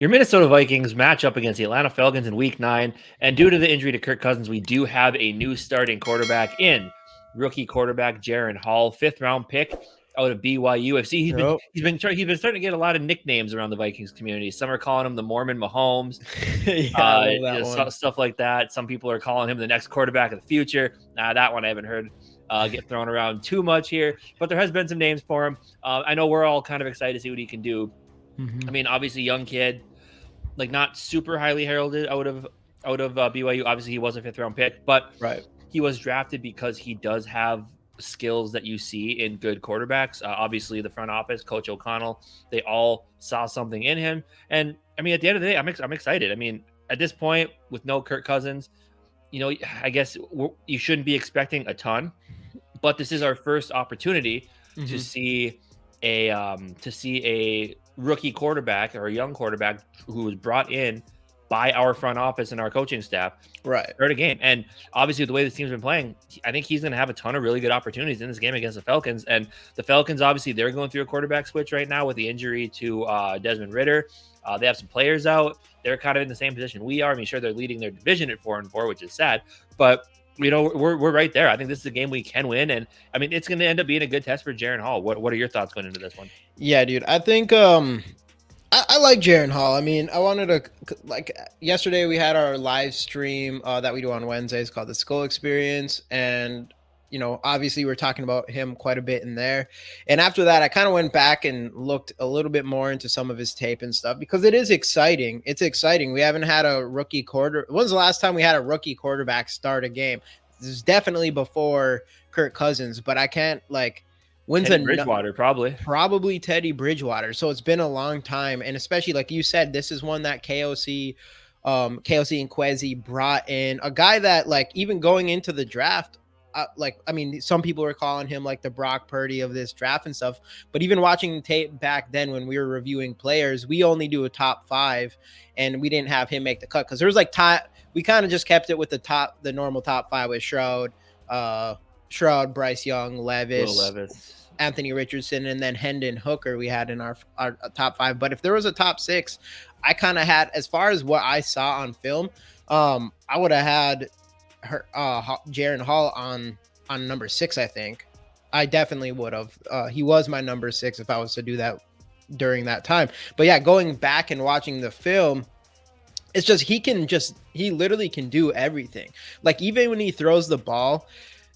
Your Minnesota Vikings match up against the Atlanta Falcons in Week 9, and due to the injury to Kirk Cousins, we do have a new starting quarterback in rookie quarterback Jaren Hall, 5th-round pick out of BYU. I've seen Yep. he's been starting to get a lot of nicknames around the Vikings community. Some are calling him the Mormon Mahomes, Yeah, I love that one. stuff like that. Some people are calling him the next quarterback of the future. That one I haven't heard get thrown around too much here, but there has been some names for him. I know we're all kind of excited to see what he can do. Mm-hmm. I mean, obviously, young kid, like not super highly heralded out of BYU. Obviously, he was a 5th-round pick, but Right. he was drafted because he does have skills that you see in good quarterbacks. Obviously, the front office, Coach O'Connell, they all saw something in him. And I mean, at the end of the day, I'm excited. I mean, at this point, with no Kirk Cousins, I guess you shouldn't be expecting a ton, but this is our first opportunity to Mm-hmm. see a rookie quarterback or a young quarterback who was brought in by our front office and our coaching staff Right. start a game. And obviously, the way this team's been playing, I think he's going to have a ton of really good opportunities in this game against the Falcons. And the Falcons, obviously, they're going through a quarterback switch right now with the injury to Desmond Ridder. They have some players out. They're kind of in the same position we are. I mean, sure, they're leading their division at 4-4, which is sad, but we're right there. I think this is a game we can win, and I mean, it's going to end up being a good test for Jaren Hall. What are your thoughts going into this one? Yeah, dude. I think I like Jaren Hall. I mean, I wanted to like yesterday we had our live stream that we do on Wednesdays called the Skol Experience, and obviously we're talking about him quite a bit in there. And after that, I kind of went back and looked a little bit more into some of his tape and stuff because it is exciting. It's exciting. We haven't had a rookie quarter. When's the last time we had a rookie quarterback start a game? This is definitely before Kirk Cousins, but I can't like. When's Teddy Bridgewater, probably. Probably Teddy Bridgewater. So it's been a long time, and especially like you said, this is one that KOC and Kwesi brought in a guy that like even going into the draft. I mean, some people were calling him like the Brock Purdy of this draft and stuff. But even watching tape back then when we were reviewing players, we only do a top 5, and we didn't have him make the cut because there was like we kind of just kept it with the normal top 5 with Shroud, Bryce Young, Levis. Anthony Richardson, and then Hendon Hooker we had in our top 5. But if there was a top 6, I kind of had, as far as what I saw on film, I would have had Jaren Hall on number 6. I think I definitely would have. He was my number 6 if I was to do that during that time. But yeah, going back and watching the film, it's just he literally can do everything. Like even when he throws the ball,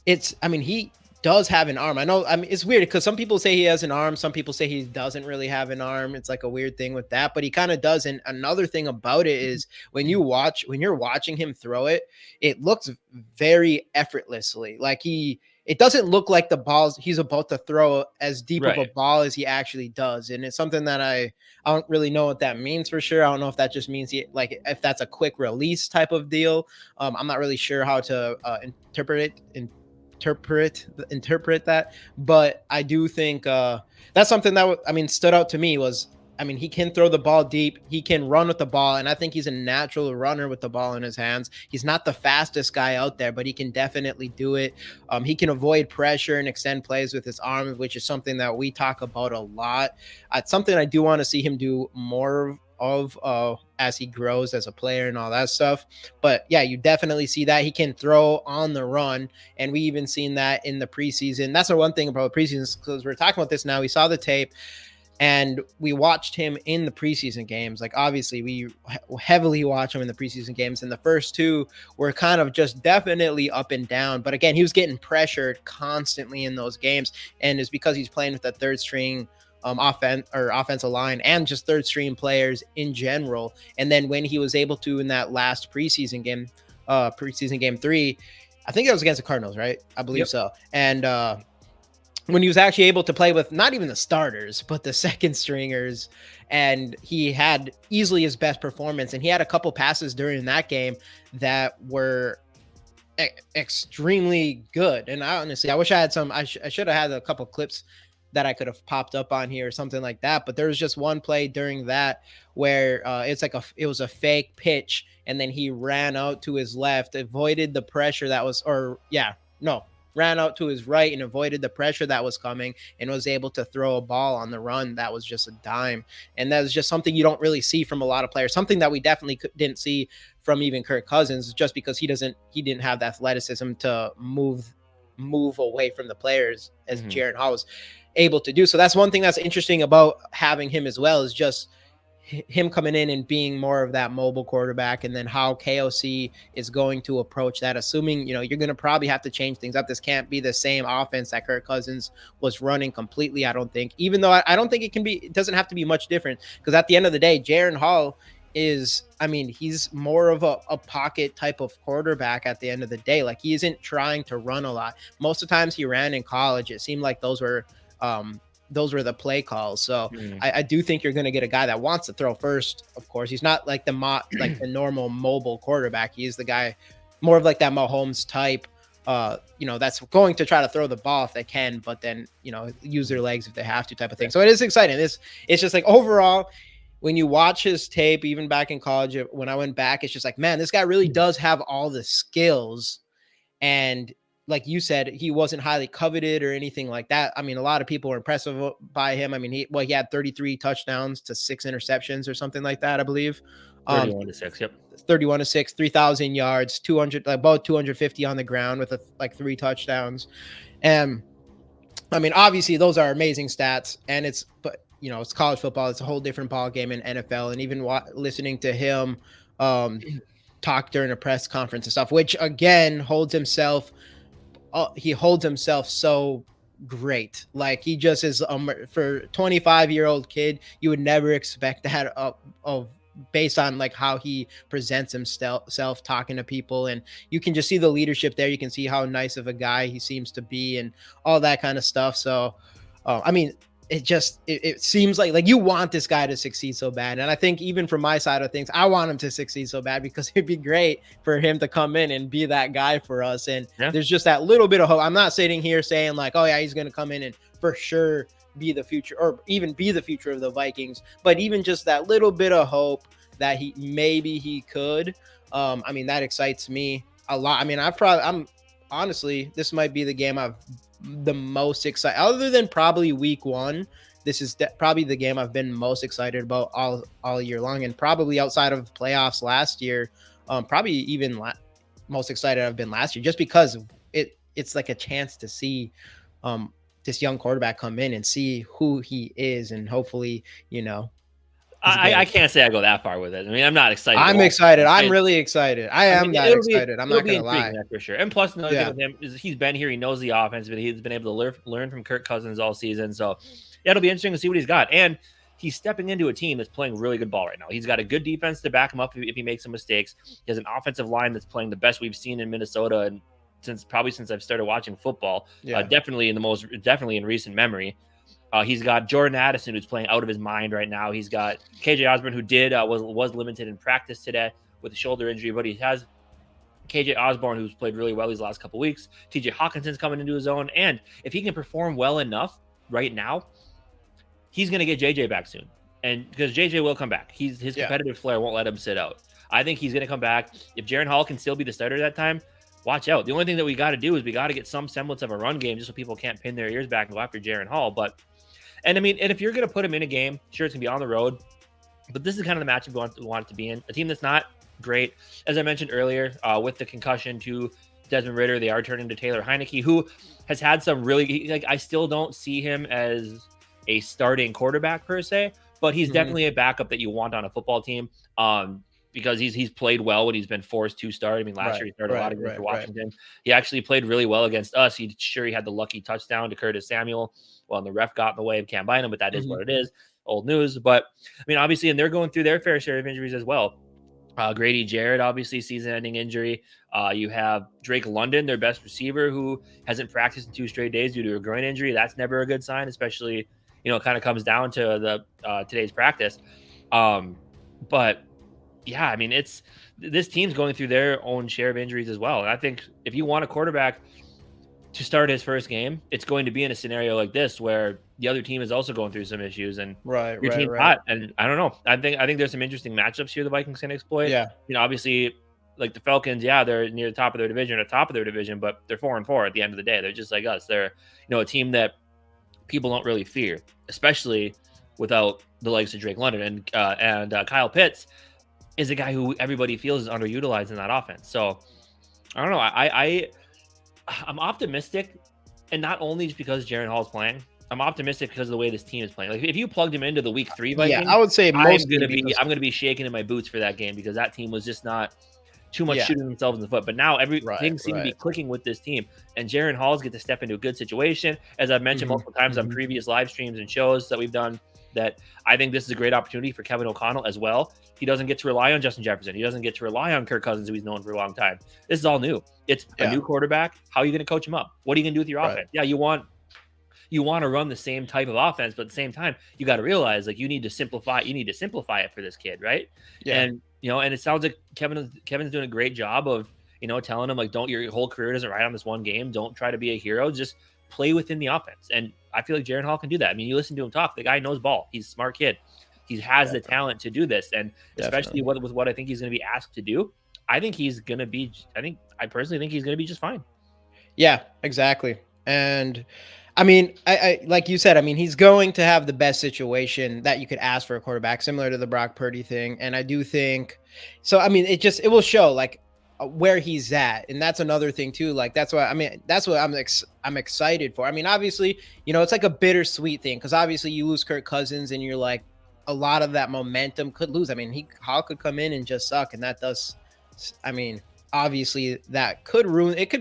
he does have an arm. I mean, it's weird because some people say he has an arm. Some people say he doesn't really have an arm. It's like a weird thing with that, but he kind of does. And another thing about it is when you're watching him throw it, it looks very effortlessly. Like it doesn't look like the balls he's about to throw as deep of a ball as he actually does. And it's something that I don't really know what that means for sure. I don't know if that just means if that's a quick release type of deal. I'm not really sure how to interpret that, but I do think that's something that stood out to me was, he can throw the ball deep, he can run with the ball, and I think he's a natural runner with the ball in his hands. He's not the fastest guy out there, but he can definitely do it. He can avoid pressure and extend plays with his arm, which is something that we talk about a lot. It's something I do want to see him do more of as he grows as a player and all that stuff. But yeah, you definitely see that he can throw on the run, and we even seen that in the preseason. That's the one thing about the preseason, because we're talking about this now. We saw the tape and we watched him in the preseason games. Like obviously we heavily watch him in the preseason games, and the first 2 were kind of just definitely up and down, but again, he was getting pressured constantly in those games, and it's because he's playing with the third string offensive line and just third string players in general. And then when he was able to in that last preseason game 3, I think it was against the Cardinals, right? I believe so. And when he was actually able to play with not even the starters, but the second stringers, and he had easily his best performance. And he had a couple passes during that game that were extremely good. And I wish I had some. I should have had a couple clips that I could have popped up on here or something like that. But there was just one play during that where it was a fake pitch, and then he ran out to his left, avoided the pressure that was, ran out to his right and avoided the pressure that was coming and was able to throw a ball on the run that was just a dime. And that was just something you don't really see from a lot of players, something that we definitely didn't see from even Kirk Cousins, just because he didn't have the athleticism to move away from the players as Jaren Hall was able to do. So that's one thing that's interesting about having him as well, is just him coming in and being more of that mobile quarterback, and then how KOC is going to approach that, assuming, you're going to probably have to change things up. This can't be the same offense that Kirk Cousins was running completely, I don't think, even though I don't think it doesn't have to be much different, because at the end of the day, Jaren Hall he's more of a pocket type of quarterback at the end of the day. Like, he isn't trying to run a lot. Most of the times he ran in college, it seemed like those were the play calls. So I do think you're going to get a guy that wants to throw first. Of course, he's not like the normal mobile quarterback. He is the guy more of like that Mahomes type, that's going to try to throw the ball if they can, but then, use their legs if they have to, type of thing. So it is exciting. It's just like, overall, when you watch his tape, even back in college, when I went back, it's just like, man, this guy really does have all the skills. And like you said, he wasn't highly coveted or anything like that. I mean, a lot of people were impressed by him. I mean, he had 33 touchdowns to 6 interceptions or something like that, I believe. 31 to 6, yep. 31 to 6, 3,000 yards, about 250 on the ground with 3 touchdowns. And I mean, obviously those are amazing stats, and it's college football. It's a whole different ball game in NFL. And even listening to him talk during a press conference and stuff, which again holds himself so great. Like, he just is for a 25-year-old kid, you would never expect that of based on like how he presents himself talking to people. And you can just see the leadership there. You can see how nice of a guy he seems to be and all that kind of stuff. So I mean, it seems like you want this guy to succeed so bad. And I think even from my side of things, I want him to succeed so bad, because it'd be great for him to come in and be that guy for us. And there's just that little bit of hope. I'm not sitting here saying like, oh yeah, he's going to come in and for sure be the future, or even be the future of the Vikings, but even just that little bit of hope that he could, I mean, that excites me a lot. I mean, I'm honestly, this might be the game I've the most excited, other than probably week 1. This is probably the game I've been most excited about all year long, and probably outside of playoffs last year, probably even most excited I've been last year, just because it's like a chance to see this young quarterback come in and see who he is, and hopefully, I can't say I go that far with it. I mean, I'm not excited. I'm excited. I'm really excited. I am that excited. I'm not going to lie. That for sure. And plus, another thing with him is he's been here. He knows the offense, but he's been able to learn from Kirk Cousins all season. So it'll be interesting to see what he's got. And he's stepping into a team that's playing really good ball right now. He's got a good defense to back him up if he makes some mistakes. He has an offensive line that's playing the best we've seen in Minnesota and since I've started watching football. Definitely in recent memory. He's got Jordan Addison, who's playing out of his mind right now. He's got KJ Osborne, who was limited in practice today with a shoulder injury, but he has KJ Osborne, who's played really well these last couple weeks. TJ Hawkinson's coming into his own, and if he can perform well enough right now, he's going to get JJ back soon. And because JJ will come back, his competitive flair won't let him sit out. I think he's going to come back. If Jaren Hall can still be the starter at that time, watch out. The only thing that we got to do is we got to get some semblance of a run game, just so people can't pin their ears back and go after Jaren Hall. And I mean, and if you're going to put him in a game, sure, it's going to be on the road, but this is kind of the matchup we want it to be in. A team that's not great, as I mentioned earlier, with the concussion to Desmond Ridder, they are turning to Taylor Heineke, who has had some really, like, I still don't see him as a starting quarterback per se, but he's definitely a backup that you want on a football team. Because he's played well when he's been forced to start. I mean, last year he started a lot against Washington. He actually played really well against us. He had the lucky touchdown to Curtis Samuel. Well, and the ref got in the way of Cam Bynum, but that is what it is. Old news. But I mean, obviously, and they're going through their fair share of injuries as well. Grady Jarrett, obviously, season-ending injury. You have Drake London, their best receiver, who hasn't practiced in 2 straight days due to a groin injury. That's never a good sign, especially, it kind of comes down to the today's practice. But yeah, I mean, this team's going through their own share of injuries as well. And I think if you want a quarterback to start his first game, it's going to be in a scenario like this where the other team is also going through some issues and your team's hot. And I don't know. I think there's some interesting matchups here the Vikings can exploit. Yeah. Obviously like the Falcons, yeah, they're near the top of their division, but they're 4-4 at the end of the day. They're just like us. They're, a team that people don't really fear, especially without the likes of Drake London and Kyle Pitts is a guy who everybody feels is underutilized in that offense. So I don't know. I'm optimistic, and not only just because Jaren Hall's playing. I'm optimistic because of the way this team is playing. Like if you plugged him into the Week 3 Vikings, Yeah, I would say mostly I'm gonna be shaking in my boots for that game because that team was just not too much Yeah. shooting themselves in the foot. But now everything Right, seems to be right. clicking with this team, and Jaren Hall's get to step into a good situation. As I've mentioned multiple times on previous live streams and shows that we've done, that I think this is a great opportunity for Kevin O'Connell as well. He doesn't get to rely on Justin Jefferson. He doesn't get to rely on Kirk Cousins, who he's known for a long time. This is all new. It's a new quarterback. How are you going to coach him up? What are you going to do with your offense? Yeah, you want to run the same type of offense, but at the same time, you got to realize like you need to simplify it for this kid, right? Yeah. And and it sounds like Kevin's doing a great job of telling him like, don't, your whole career doesn't ride on this one game. Don't try to be a hero. Just play within the offense. And I feel like Jaren Hall can do that. I mean, you listen to him talk. The guy knows ball. He's a smart kid. He has the talent to do this, and especially with what I think he's going to be asked to do, I personally think he's going to be just fine. Yeah, exactly. And I mean, I like you said, I mean, he's going to have the best situation that you could ask for a quarterback, similar to the Brock Purdy thing. And I do think so. I mean, it will show like where he's at, and that's another thing too. Like that's what I'm excited for. I mean, obviously, it's like a bittersweet thing because obviously you lose Kirk Cousins, and you're like a lot of that momentum could lose. I mean, Hall could come in and just suck, and that does. I mean, obviously that could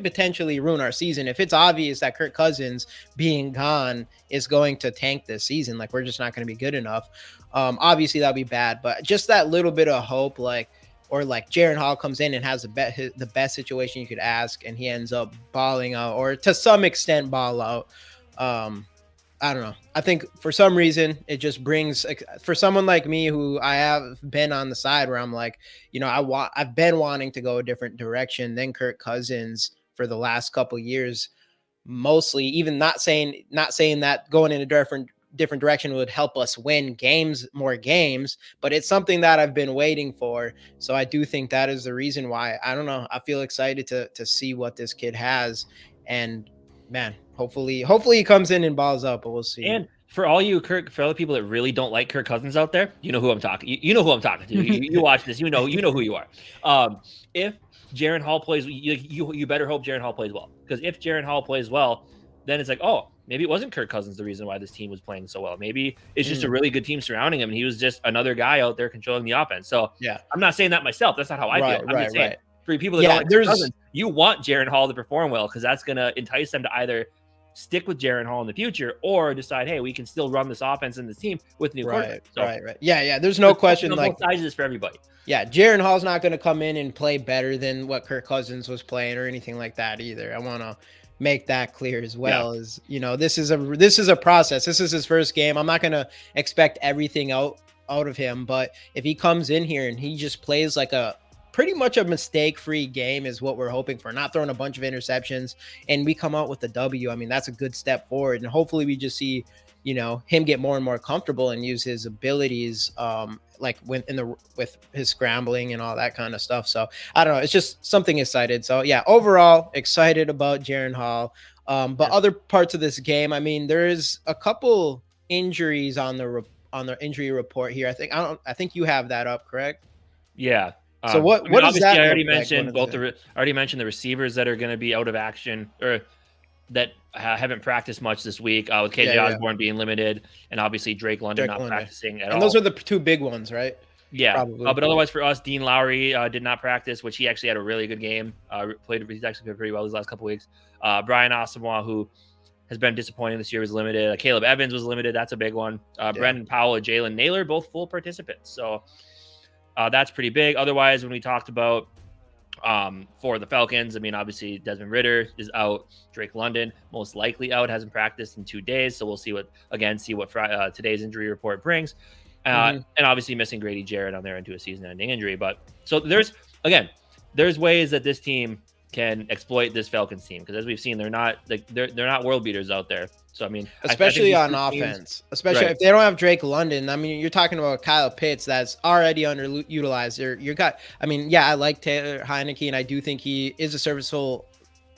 potentially ruin our season if it's obvious that Kirk Cousins being gone is going to tank this season. Like we're just not going to be good enough. Obviously that'd be bad, but just that little bit of hope, like Jaren Hall comes in and has the best situation you could ask, and he ends up balling out, or to some extent ball out. I don't know. I think for some reason it just brings, for someone like me who I have been on the side where I'm like, I've been wanting to go a different direction than Kirk Cousins for the last couple years, mostly. Even not saying that going in a different direction would help us win more games, but it's something that I've been waiting for. So I do think that is the reason why. I don't know. I feel excited to see what this kid has, and man, hopefully he comes in and balls up, but we'll see. And for all the people that really don't like Kirk Cousins out there, you know who I'm talking. You know who I'm talking to. You watch this, you know who you are. If Jaren Hall plays, you better hope Jaren Hall plays well, because if Jaren Hall plays well, then it's like, oh, maybe it wasn't Kirk Cousins the reason why this team was playing so well. Maybe it's just a really good team surrounding him, and he was just another guy out there controlling the offense. So yeah, I'm not saying that myself. That's not how I feel. I'm just saying for people that don't like Kirk Cousins, you want Jaren Hall to perform well, because that's going to entice them to either stick with Jaren Hall in the future or decide, hey, we can still run this offense and this team with new quarterback. So, right. Yeah. There's no question. Both sides is for everybody. Yeah, Jaren Hall's not going to come in and play better than what Kirk Cousins was playing or anything like that either. I want to make that clear as well. As this is a process. This is his first game. I'm not going to expect everything out of him, but if he comes in here and he just plays like a pretty much a mistake-free game is what we're hoping for, not throwing a bunch of interceptions, and we come out with the W. I mean, that's a good step forward, and hopefully we just see, him get more and more comfortable and use his abilities, like with his scrambling and all that kind of stuff. So I don't know, it's just something excited. So yeah, overall excited about Jaren Hall. But other parts of this game, I mean, there is a couple injuries on the injury report here. I think you have that up, correct? Yeah. So what does that? I already mentioned the receivers that are going to be out of action, or that haven't practiced much this week, with KJ Osborne being limited, and obviously Drake London practicing at all. And those are the two big ones, right? Yeah. But otherwise for us, Dean Lowry did not practice, which he actually had a really good game. He's actually played pretty well these last couple weeks. Brian Asamoah, who has been disappointing this year, was limited. Caleb Evans was limited. That's a big one. Brendan Powell and Jalen Naylor, both full participants. So that's pretty big. Otherwise, when we talked about for the Falcons, I mean, obviously Desmond Ridder is out. Drake London most likely out, hasn't practiced in 2 days. So we'll see what today's injury report brings. And obviously missing Grady Jarrett on there into a season-ending injury. But so there's ways that this team can exploit this Falcons team, because as we've seen, they're not world beaters out there. So I mean, I think especially these on two teams, offense, especially right? if they don't have Drake London. I mean, you're talking about Kyle Pitts that's already underutilized. You're got. I mean, yeah, I like Taylor Heineke, and I do think he is a serviceable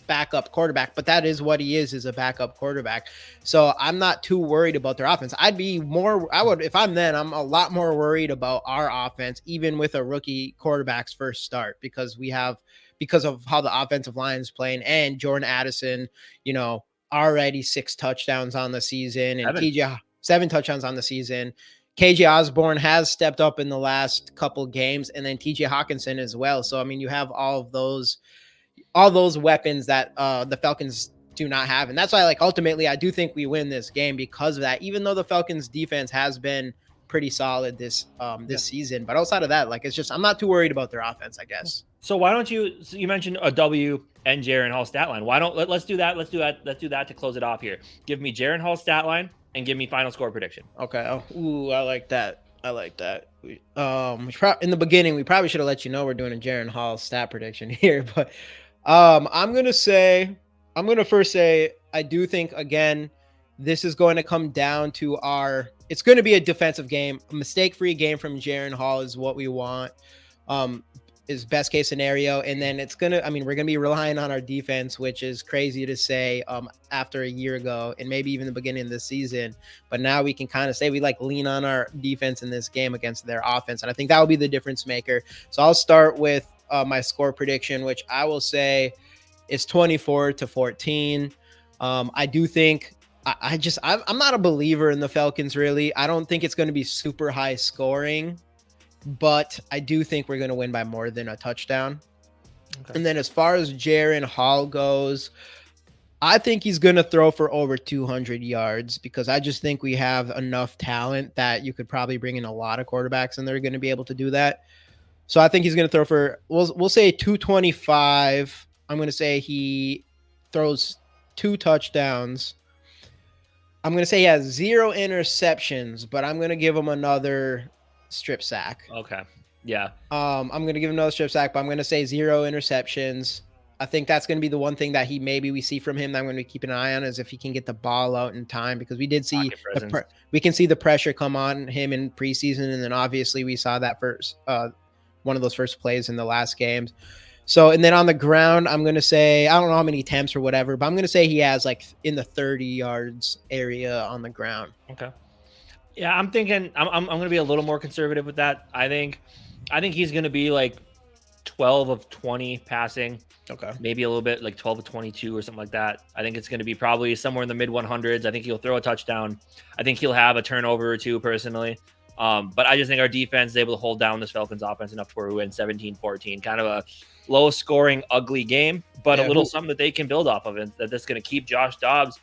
backup quarterback, but that is what he is a backup quarterback. So I'm not too worried about their offense. I would, if I'm then, I'm a lot more worried about our offense, even with a rookie quarterback's first start, because of how the offensive line is playing and Jordan Addison, you know, already 6 touchdowns on the season and 7 touchdowns on the season. KJ Osborne has stepped up in the last couple games, and then TJ Hawkinson as well. So I mean, you have all those weapons that the Falcons do not have. And that's why, like, ultimately, I do think we win this game because of that, even though the Falcons defense has been pretty solid this season. But outside of that, like, it's just, I'm not too worried about their offense, I guess. So why don't you? So you mentioned a W and Jaren Hall stat line. Why don't let's do that? Let's do that to close it off here. Give me Jaren Hall stat line and give me final score prediction. Okay. Oh, ooh, I like that. I like that. In the beginning, we probably should have let you know we're doing a Jaren Hall stat prediction here, but I'm gonna first say I do think again this is going to come down to it's going to be a defensive game. A mistake-free game from Jaren Hall is what we want. Is best case scenario, and then we're gonna be relying on our defense, which is crazy to say after a year ago and maybe even the beginning of the season, but now we can kind of say we like lean on our defense in this game against their offense, and I think that will be the difference maker. So I'll start with my score prediction, which I will say is 24-14. I do think I'm not a believer in the Falcons, really. I don't think it's going to be super high scoring, but I do think we're going to win by more than a touchdown. Okay. And then as far as Jaren Hall goes, I think he's going to throw for over 200 yards because I just think we have enough talent that you could probably bring in a lot of quarterbacks and they're going to be able to do that. So I think he's going to throw for, we'll say 225. I'm going to say he throws 2 touchdowns. I'm going to say he has 0 interceptions, but I'm going to give him another strip sack. Okay. Yeah. I'm going to give him another strip sack, but I'm going to say 0 interceptions. I think that's going to be the one thing that we see from him that I'm going to keep an eye on is if he can get the ball out in time, because we did see we can see the pressure come on him in preseason, and then obviously we saw that first one of those first plays in the last games. So, and then on the ground, I'm going to say, I don't know how many attempts or whatever, but I'm going to say he has like in the 30 yards area on the ground. Okay. Yeah, I'm thinking I'm going to be a little more conservative with that. I think he's going to be like 12 of 20 passing. Okay. Maybe a little bit like 12 of 22 or something like that. I think it's going to be probably somewhere in the mid 100s. I think he'll throw a touchdown. I think he'll have a turnover or two personally. But I just think our defense is able to hold down this Falcons offense enough to where we win 17-14. Kind of a low scoring, ugly game, but a little something that they can build off of, and that's going to keep Josh Dobbs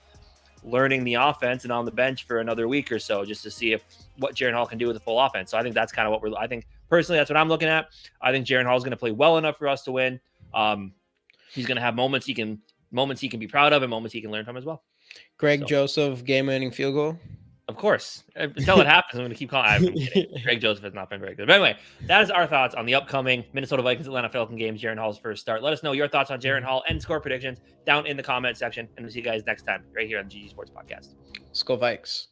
learning the offense and on the bench for another week or so, just to see what Jaren Hall can do with the full offense. So I think that's kind of what I think personally, that's what I'm looking at. I think Jaren Hall is going to play well enough for us to win. He's going to have moments he can be proud of and moments he can learn from as well. Greg Joseph game-winning field goal. Of course. Until it happens, I'm going to keep calling. Greg Joseph has not been very good. But anyway, that is our thoughts on the upcoming Minnesota Vikings Atlanta Falcons game, Jaren Hall's first start. Let us know your thoughts on Jaren Hall and score predictions down in the comment section. And we'll see you guys next time right here on the GG Sports Podcast. Skol Vikes.